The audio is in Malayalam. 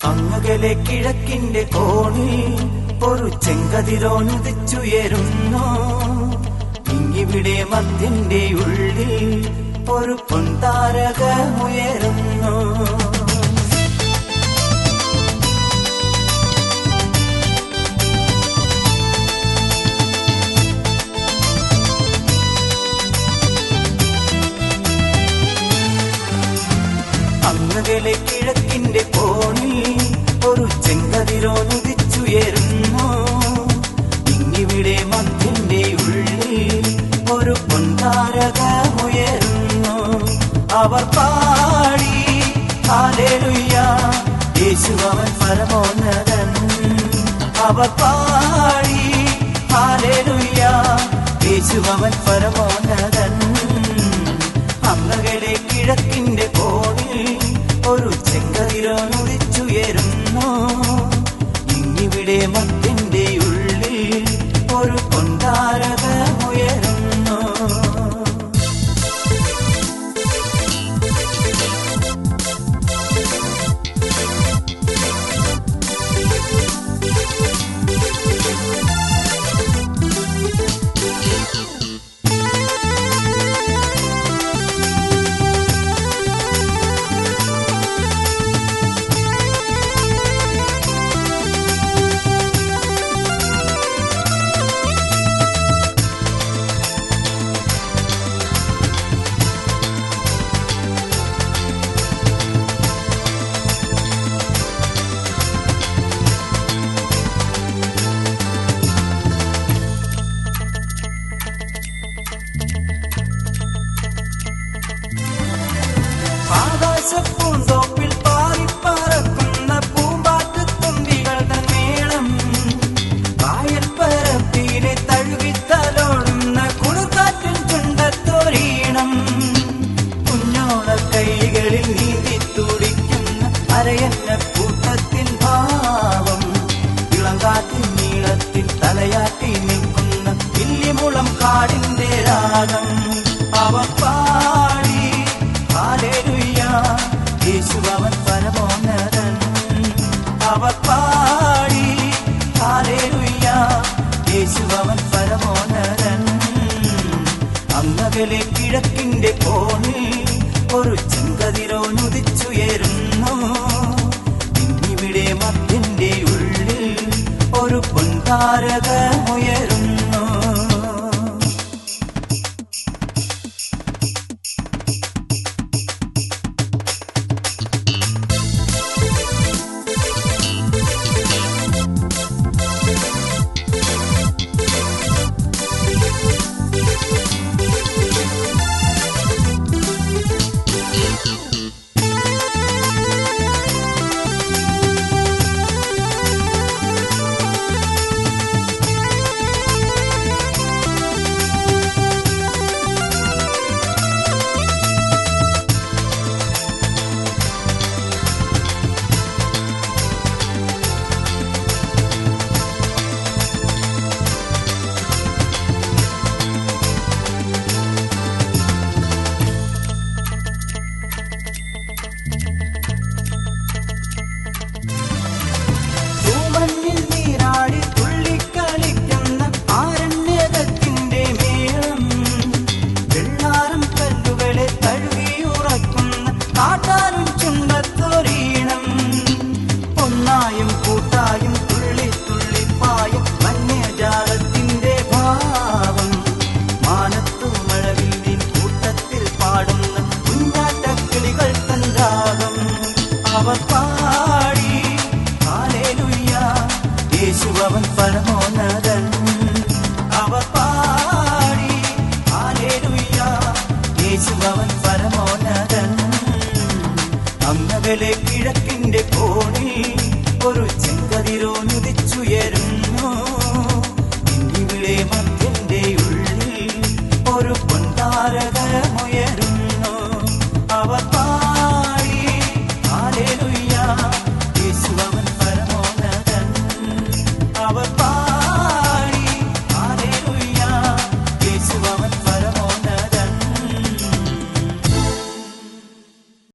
അങ്ങകലെ കിഴക്കിന്റെ കോണിൽ ഒരു ചെങ്കതിരോനുദിച്ചുയരുന്നു. ഇങ്ങിവിടെ മധ്യന്റെ ഉള്ളിൽ ഒരു പൊൻതാരകമുയരുന്നു. അങ്ങകലെ കിഴക്കിന്റെ കോണിൽ ഒരു ചെങ്കതിരോനുദിച്ചുയരുന്നു. ഇങ്ങിവിടെ മധ്യന്റെ ഉള്ളിൽ ഒരു പൊൻതാരകമുയരുന്നു. അവർ പാടി ഹല്ലേലൂയ, യേശു അവൻ പരമോന്നതൻ. അവർ പാടി ഹല്ലേലൂയ, യേശു അവൻ പരമോന്നതൻ. അങ്ങകലെ കിഴക്കിന്റെ കോണിൽ ഒരു ചെങ്കതിരോനുദിച്ചുയരുന്നു. ഇങ്ങിവിടെ മധ്യന്റെ ഉള്ളിൽ ഒരു പൊൻതാരകമുയരുന്നു. ആകാശപ്പൂന്തോപ്പിൽ പാറിപ്പറക്കുന്ന പൂമ്പാറ്റത്തുമ്പികൾ തൻ മേളം, കായൽപ്പരപ്പിനെ തഴുകിത്തലോടുന്ന കുളിർക്കാറ്റിൻ ചുണ്ടത്തൊരീണം, കുഞ്ഞോള കൈകളിൽ നീന്തി തുടിക്കുന്ന അരയന്ന കൂട്ടത്തിൻ ഭാവം, ഇളങ്കാറ്റിൻ നീളത്തിൽ തലയാട്ടി നിൽക്കുന്ന ഇല്ലിമുളം കാടിന്റെ രാഗം. അവ പാടി ഹല്ലേലൂയ, യേശു അവൻ പരമോന്നതൻ. അവർ പാടി ഹല്ലേലൂയ, യേശു അവൻ പരമോന്നതൻ. അങ്ങകലെ കിഴക്കിന്റെ കോണിൽ ഒരു ചെങ്കതിരോനുദിച്ചുയരുന്നു. ഇന്നിവിടെ മധ്യന്റെ ഉള്ളിൽ ഒരു പൊൻതാരകമുയരുന്നു. അവർ പാടി ഹല്ലേലൂയ, യേശു അവൻ പരമോന്നതൻ. അവർ പാടി ഹല്ലേലൂയ, യേശു അവൻ പരമോന്നതൻ. അങ്ങകലെ കിഴക്കിന്റെ കോണിൽ ഒരു ചെങ്കതിരോനുദിച്ചുയരുന്നു. ഇന്നിവിടെ